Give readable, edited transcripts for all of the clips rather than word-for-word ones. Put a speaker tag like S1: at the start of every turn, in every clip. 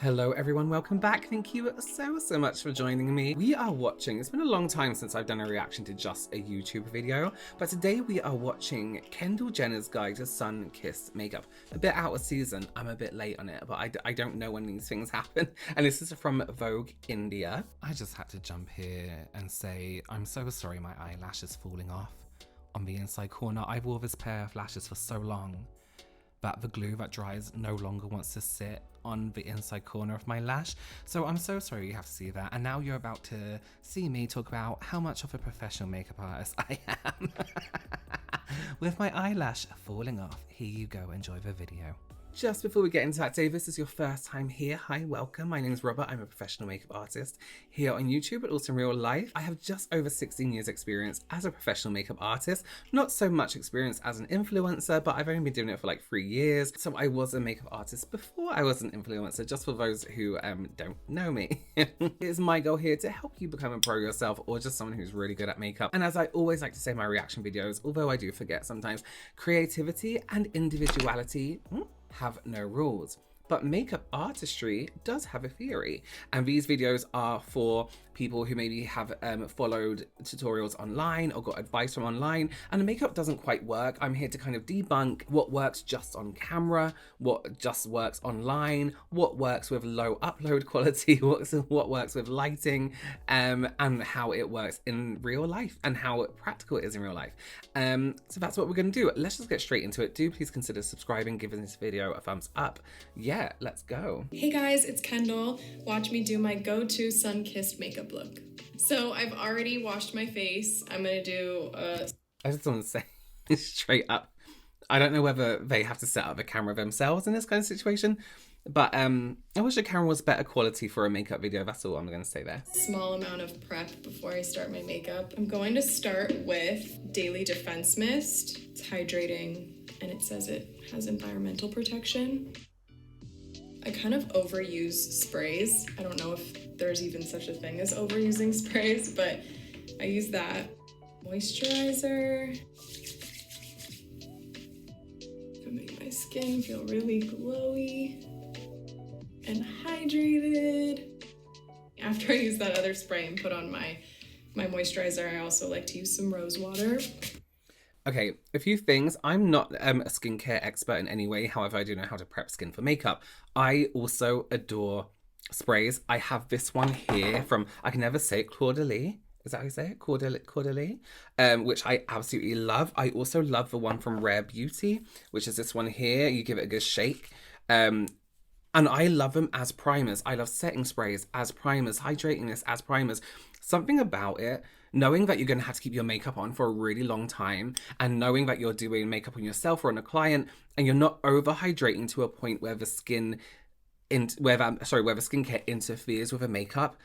S1: Hello everyone, welcome back. Thank you so much for joining me. We are watching, it's been a long time since I've done a reaction to just a YouTube video, but today we are watching Kendall Jenner's guide to sun-kissed makeup. A bit out of season, I'm a bit late on it, but I don't know when these things happen. And this is from Vogue India. I just had to jump here and say, I'm so sorry my eyelash is falling off on the inside corner. I wore this pair of lashes for so long that the glue that dries no longer wants to sit on the inside corner of my lash. So I'm so sorry you have to see that. And now you're about to see me talk about how much of a professional makeup artist I am. With my eyelash falling off. Here you go, enjoy the video. Just before we get into that, if this is your first time here, hi, welcome. My name is Robert. I'm a professional makeup artist here on YouTube, but also in real life. I have just over 16 years experience as a professional makeup artist. Not so much experience as an influencer, but I've only been doing it for like 3 years. So I was a makeup artist before I was an influencer, just for those who don't know me. It is my goal here to help you become a pro yourself or just someone who's really good at makeup. And as I always like to say in my reaction videos, although I do forget sometimes, creativity and individuality have no rules. But makeup artistry does have a theory, and these videos are for people who maybe have followed tutorials online or got advice from online and the makeup doesn't quite work. I'm here to kind of debunk what works just on camera, what just works online, what works with low upload quality, what works with lighting, and how it works in real life and how practical it is in real life. So that's what we're going to do. Let's just get straight into it. Do please consider subscribing, giving this video a thumbs up. Yeah, let's go.
S2: Hey guys, it's Kendall. Watch me do my go-to sun-kissed makeup look. So I've already washed my face. I'm gonna do
S1: I just want to say straight up, I don't know whether they have to set up a camera themselves in this kind of situation, but I wish the camera was better quality for a makeup video. That's all I'm going to say there.
S2: Small amount of prep before I start my makeup. I'm going to start with Daily Defense Mist. It's hydrating and it says it has environmental protection. I kind of overuse sprays. I don't know if there's even such a thing as overusing sprays, but I use that. Moisturizer to make my skin feel really glowy and hydrated. After I use that other spray and put on my moisturizer, I also like to use some rose water.
S1: Okay, a few things. I'm not a skincare expert in any way. However, I do know how to prep skin for makeup. I also adore sprays. I have this one here from, I can never say it, Caudalie. Is that how you say it? Caudalie, which I absolutely love. I also love the one from Rare Beauty, which is this one here. You give it a good shake. And I love them as primers. I love setting sprays as primers, hydrating this as primers. Something about it, knowing that you're going to have to keep your makeup on for a really long time and knowing that you're doing makeup on yourself or on a client and you're not over hydrating to a point where the skincare interferes with the makeup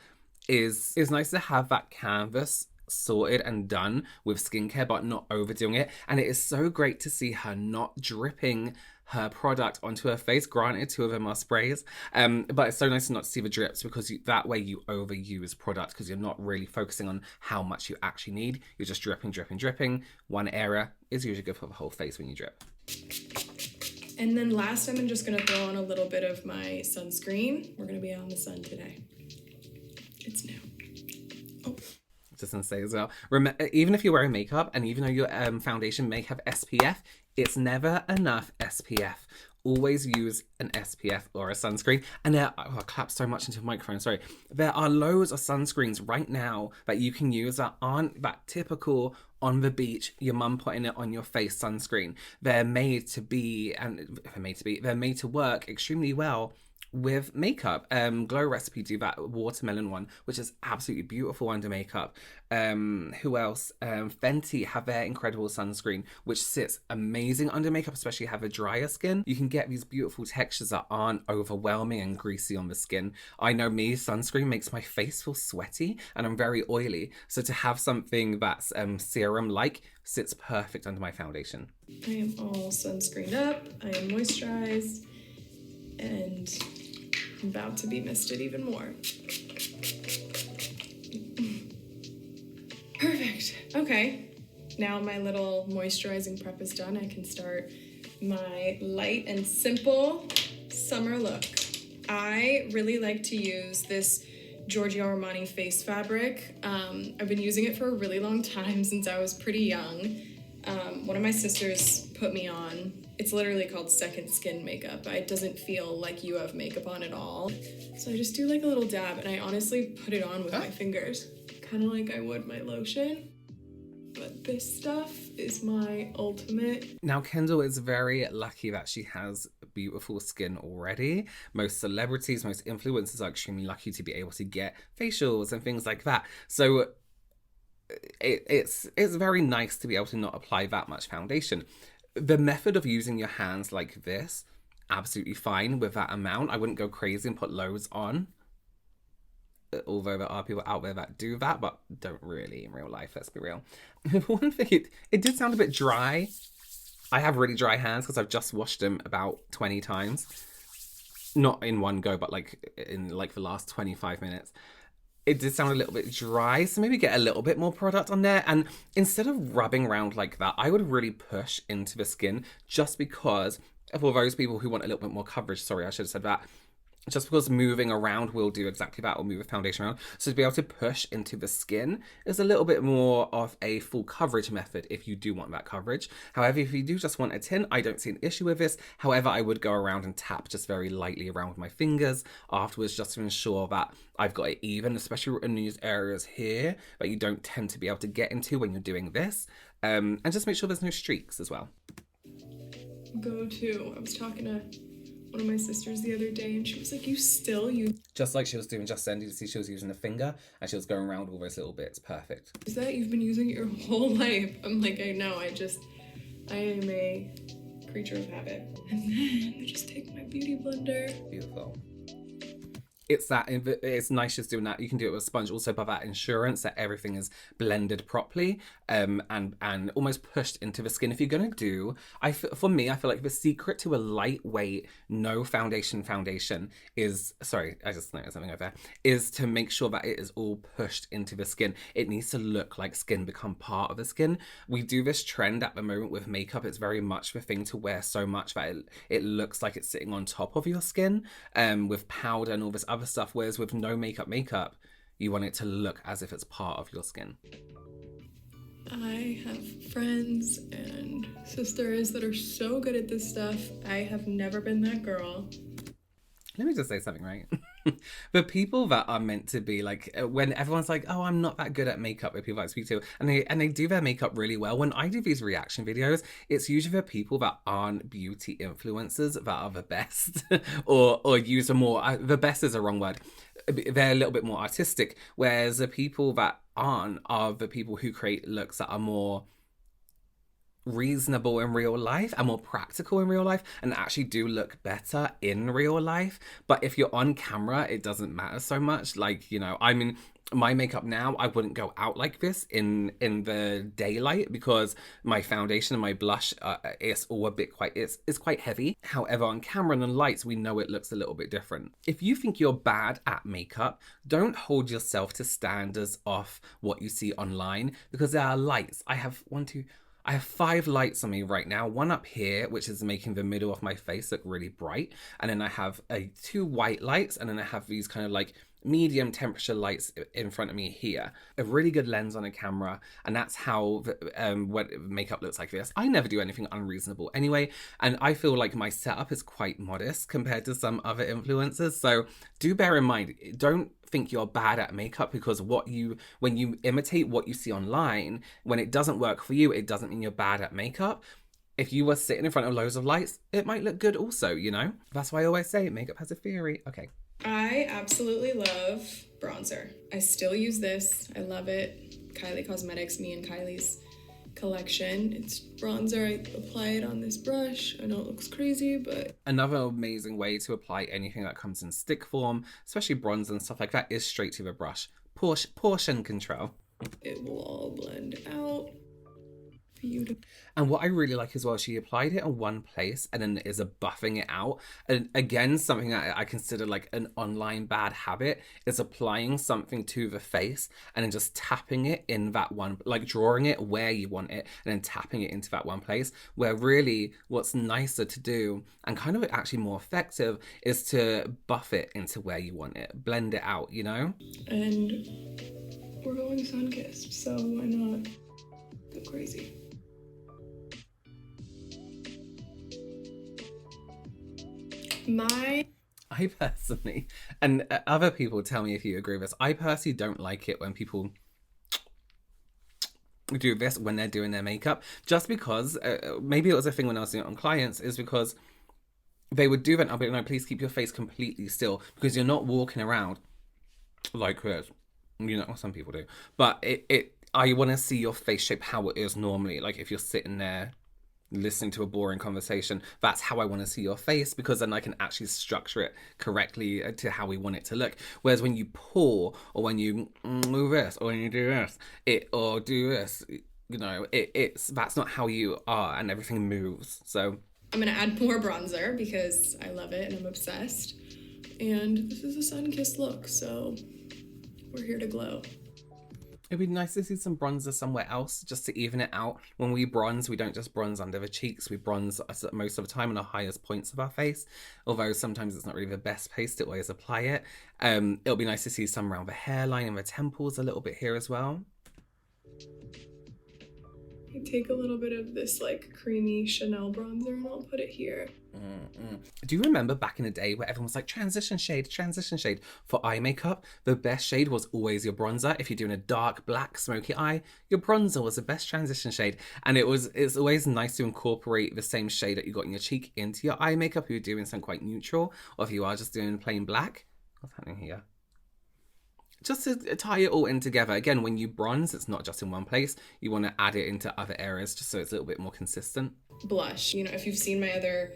S1: is nice to have that canvas sorted and done with skincare but not overdoing it. And it is so great to see her not dripping her product onto her face. Granted, 2 of them are sprays, but it's so nice not to see the drips because that way you overuse product because you're not really focusing on how much you actually need. You're just dripping. One area is usually good for the whole face when you drip.
S2: And then last, I'm just gonna throw on a little bit of my sunscreen. We're gonna be out in the sun today. It's new. Oh.
S1: Just gonna say as well, remember, even if you're wearing makeup and even though your foundation may have SPF, it's never enough SPF. Always use an SPF or a sunscreen. And I clapped so much into the microphone, sorry. There are loads of sunscreens right now that you can use that aren't that typical on the beach, your mum putting it on your face sunscreen. They're made to work extremely well with makeup. Glow Recipe do that watermelon one, which is absolutely beautiful under makeup. Who else? Fenty have their incredible sunscreen, which sits amazing under makeup, especially if you have a drier skin. You can get these beautiful textures that aren't overwhelming and greasy on the skin. I know me, sunscreen makes my face feel sweaty and I'm very oily. So to have something that's serum-like sits perfect under my foundation.
S2: I am all sunscreened up. I am moisturized. And I'm about to be misted even more. Perfect. Okay. Now my little moisturizing prep is done. I can start my light and simple summer look. I really like to use this Giorgio Armani face fabric. I've been using it for a really long time, since I was pretty young. One of my sisters put me on. It's literally called second skin makeup. It doesn't feel like you have makeup on at all. So I just do like a little dab, and I honestly put it on with my fingers, kind of like I would my lotion. But this stuff is my ultimate.
S1: Now, Kendall is very lucky that she has beautiful skin already. Most celebrities, most influencers are extremely lucky to be able to get facials and things like that. So it's very nice to be able to not apply that much foundation. The method of using your hands like this, absolutely fine with that amount. I wouldn't go crazy and put loads on. Although there are people out there that do that, but don't really in real life, let's be real. One thing, it did sound a bit dry. I have really dry hands because I've just washed them about 20 times. Not in one go, but like in like the last 25 minutes. It did sound a little bit dry, so maybe get a little bit more product on there. And instead of rubbing around like that, I would really push into the skin, just because for those people who want a little bit more coverage, sorry, I should have said that. Just because moving around will do exactly that, or move the foundation around. So to be able to push into the skin is a little bit more of a full coverage method if you do want that coverage. However, if you do just want a tint, I don't see an issue with this. However, I would go around and tap just very lightly around with my fingers afterwards, just to ensure that I've got it even, especially in these areas here that you don't tend to be able to get into when you're doing this. And just make sure there's no streaks as well.
S2: I was talking to one of my sisters the other day, and she was like, you still use...
S1: Just like she was doing just then, you see she was using a finger and she was going around all those little bits. Perfect.
S2: Is that you've been using it your whole life? I'm like, I know, I am a creature of habit. And then I just take my beauty blender.
S1: Beautiful. It's nice just doing that. You can do it with a sponge also, by that insurance that everything is blended properly and almost pushed into the skin. If you're going to do, for me, I feel like the secret to a lightweight, no foundation is, sorry, I just noticed something over there, is to make sure that it is all pushed into the skin. It needs to look like skin, become part of the skin. We do this trend at the moment with makeup. It's very much the thing to wear so much that it looks like it's sitting on top of your skin with powder and all this other stuff, whereas with no makeup, you want it to look as if it's part of your skin.
S2: I have friends and sisters that are so good at this stuff. I have never been that girl.
S1: Let me just say something, right? The people that are meant to be like, when everyone's like, oh, I'm not that good at makeup, with people I speak to, and they do their makeup really well. When I do these reaction videos, it's usually the people that aren't beauty influencers that are the best, or use a more, the best is a wrong word. They're a little bit more artistic, whereas the people that aren't are the people who create looks that are more reasonable in real life and more practical in real life, and actually do look better in real life. But if you're on camera, it doesn't matter so much. Like, you know, I mean, my makeup now, I wouldn't go out like this in the daylight, because my foundation and my blush is all a bit it's quite heavy. However, on camera and the lights, we know it looks a little bit different. If you think you're bad at makeup, don't hold yourself to standards of what you see online, because there are lights. I have 5 lights on me right now. One up here, which is making the middle of my face look really bright. And then I have 2 white lights. And then I have these kind of like medium temperature lights in front of me here. A really good lens on a camera. And that's how what makeup looks like this. I never do anything unreasonable anyway. And I feel like my setup is quite modest compared to some other influencers. So do bear in mind, don't think you're bad at makeup because when you imitate what you see online, when it doesn't work for you, it doesn't mean you're bad at makeup. If you were sitting in front of loads of lights, it might look good also, you know? That's why I always say makeup has a theory. Okay.
S2: I absolutely love bronzer. I still use this. I love it. Kylie Cosmetics, me and Kylie's collection. It's bronzer. I apply it on this brush. I know it looks crazy, but...
S1: Another amazing way to apply anything that comes in stick form, especially bronzer and stuff like that, is straight to the brush. Portion control.
S2: It will all blend out. Beautiful.
S1: And what I really like as well, she applied it in one place and then is a buffing it out. And again, something that I consider like an online bad habit is applying something to the face and then just tapping it in that one, like drawing it where you want it and then tapping it into that one place. Where really what's nicer to do and kind of actually more effective is to buff it into where you want it, blend it out, you know?
S2: And we're going sun-kissed, so why not go crazy?
S1: I personally, and other people tell me if you agree with this, I personally don't like it when people do this when they're doing their makeup, just because maybe it was a thing when I was doing it on clients, is because they would do that and I'll be like, no, please keep your face completely still, because you're not walking around like this, you know, some people do, but I want to see your face shape how it is normally, like if you're sitting there listening to a boring conversation, that's how I want to see your face, because then I can actually structure it correctly to how we want it to look. Whereas when you pour, or when you move this, or when you do this, or do this, you know, that's not how you are, and everything moves. So
S2: I'm gonna add more bronzer because I love it and I'm obsessed. And this is a sun-kissed look, so we're here to glow.
S1: It'd be nice to see some bronzer somewhere else just to even it out. When we bronze, we don't just bronze under the cheeks. We bronze most of the time on the highest points of our face, although sometimes it's not really the best place to always apply it. It'll be nice to see some around the hairline and the temples a little bit here as well.
S2: I take a little bit of this like creamy Chanel bronzer and I'll put it here.
S1: Do you remember back in the day where everyone was like, transition shade for eye makeup? The best shade was always your bronzer. If you're doing a dark black smoky eye, your bronzer was the best transition shade. And it's always nice to incorporate the same shade that you got in your cheek into your eye makeup if you're doing something quite neutral, or if you are just doing plain black. What's happening here? Just to tie it all in together. Again, when you bronze, it's not just in one place. You want to add it into other areas just so it's a little bit more consistent.
S2: Blush. You know, if you've seen my other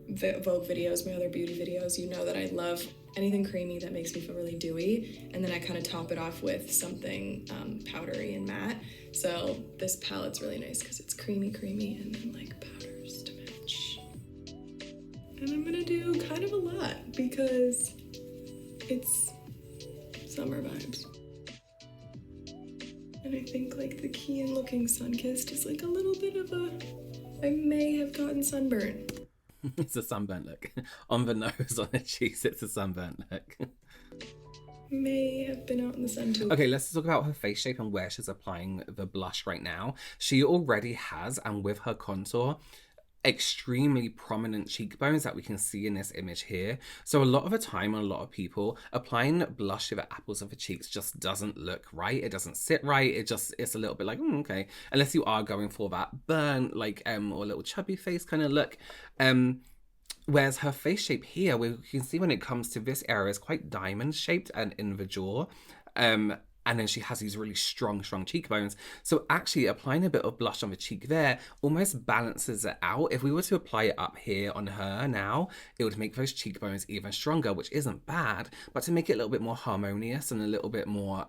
S2: Vogue videos, my other beauty videos, you know that I love anything creamy that makes me feel really dewy. And then I kind of top it off with something powdery and matte. So this palette's really nice because it's creamy, and then like powders to match. And I'm gonna do kind of a lot because it's summer vibes. And I think like the key in looking sun-kissed is like a little bit of I may have gotten sunburnt.
S1: It's a sunburnt look. On the nose, on the cheeks, it's a sunburnt look.
S2: May have been out in the sun too.
S1: Okay, let's talk about her face shape and where she's applying the blush right now. She already has, and with her contour, extremely prominent cheekbones that we can see in this image here. So a lot of the time, a lot of people, applying blush to the apples of the cheeks just doesn't look right. It doesn't sit right. It's a little bit like, okay. Unless you are going for that burnt, like, or a little chubby face kind of look. Whereas her face shape here, we can see when it comes to this area, is quite diamond shaped and in the jaw. And then she has these really strong cheekbones. So actually applying a bit of blush on the cheek there almost balances it out. If we were to apply it up here on her now, it would make those cheekbones even stronger, which isn't bad. But to make it a little bit more harmonious and a little bit more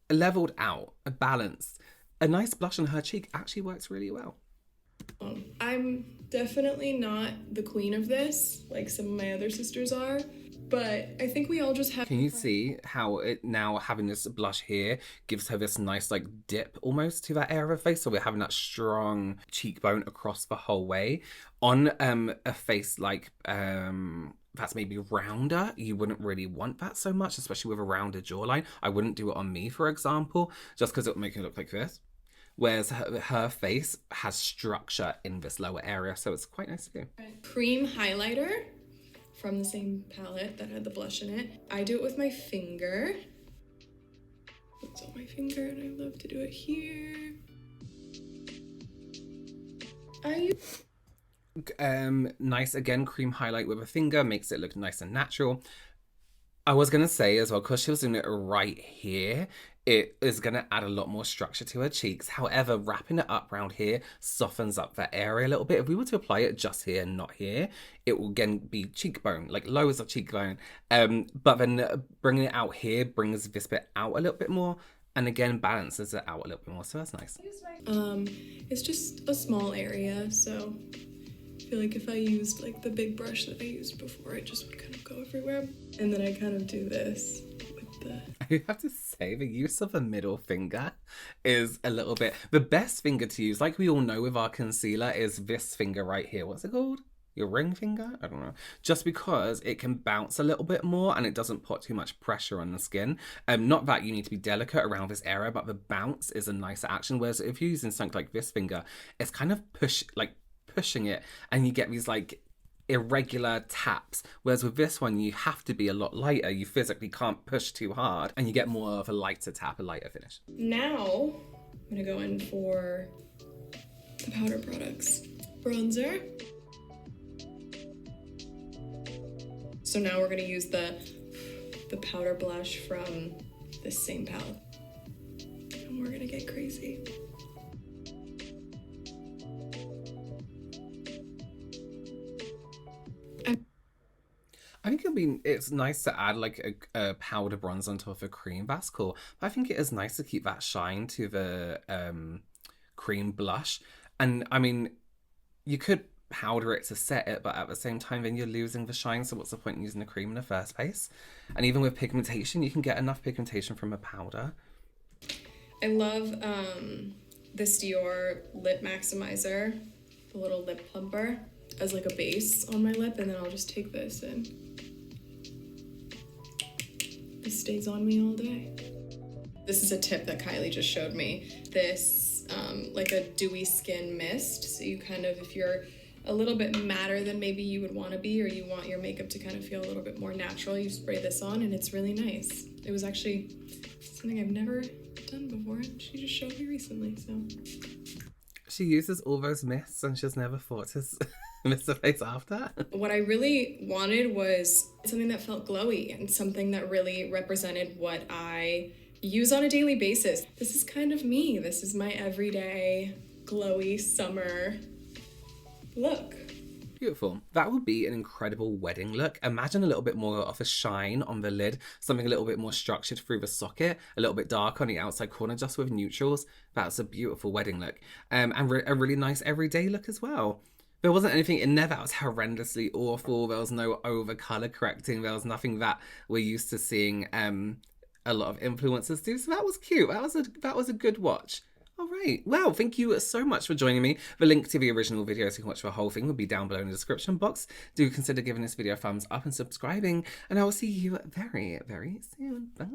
S1: leveled out, balanced, a nice blush on her cheek actually works really well.
S2: I'm definitely not the queen of this, like some of my other sisters are. But I think we all just have...
S1: Can you see how it now having this blush here gives her this nice like dip almost to that area of her face? So we're having that strong cheekbone across the whole way. On a face like that's maybe rounder, you wouldn't really want that so much, especially with a rounder jawline. I wouldn't do it on me, for example, just because it would make it look like this. Whereas her face has structure in this lower area, so it's quite nice to do.
S2: Cream highlighter from the same palette that had the blush in it. I do it with my finger. It's on my finger and I love to do it here.
S1: Nice, again, cream highlight with a finger makes it look nice and natural. I was going to say as well, because she was doing it right here, it is going to add a lot more structure to her cheeks. However, wrapping it up around here softens up that area a little bit. If we were to apply it just here and not here, it will again be cheekbone, like lowers of cheekbone. But then bringing it out here brings this bit out a little bit more. And again, balances it out a little bit more, so that's nice.
S2: It's just a small area, so I feel like if I used like the big brush that I used before, it just would kind of go everywhere. And then I kind of do this with the...
S1: I have to say, the use of a middle finger is a little bit... The best finger to use, like we all know with our concealer, is this finger right here. What's it called? Your ring finger? I don't know. Just because it can bounce a little bit more and it doesn't put too much pressure on the skin. Not that you need to be delicate around this area, but the bounce is a nicer action. Whereas if you're using something like this finger, it's kind of pushing it, and you get these like irregular taps. Whereas with this one, you have to be a lot lighter. You physically can't push too hard, and you get more of a lighter tap, a lighter finish.
S2: Now, I'm gonna go in for the powder products. Bronzer. So now we're gonna use the powder blush from this same palette. And we're gonna get crazy.
S1: I think it's nice to add like a powder bronze on top of a cream. That's cool. But I think it is nice to keep that shine to the cream blush. And I mean, you could powder it to set it, but at the same time then you're losing the shine, so what's the point in using the cream in the first place? And even with pigmentation, you can get enough pigmentation from a powder.
S2: I love this Dior lip maximizer, the little lip plumper, as like a base on my lip, and then I'll just take this and this stays on me all day. This is a tip that Kylie just showed me. This like a dewy skin mist, so you kind of, if you're a little bit madder than maybe you would want to be, or you want your makeup to kind of feel a little bit more natural, you spray this on and it's really nice. It was actually something I've never done before, and she just showed me recently, so.
S1: She uses all those mists and she's never thought to miss the face after.
S2: What I really wanted was something that felt glowy and something that really represented what I use on a daily basis. This is kind of me. This is my everyday glowy summer look.
S1: Beautiful. That would be an incredible wedding look. Imagine a little bit more of a shine on the lid, something a little bit more structured through the socket, a little bit dark on the outside corner just with neutrals. That's a beautiful wedding look. And a really nice everyday look as well. There wasn't anything in there that was horrendously awful. There was no over color correcting. There was nothing that we're used to seeing a lot of influencers do. So that was cute. That was a good watch. All right. Well, thank you so much for joining me. The link to the original video so you can watch the whole thing will be down below in the description box. Do consider giving this video a thumbs up and subscribing, and I will see you very, very soon. Bye.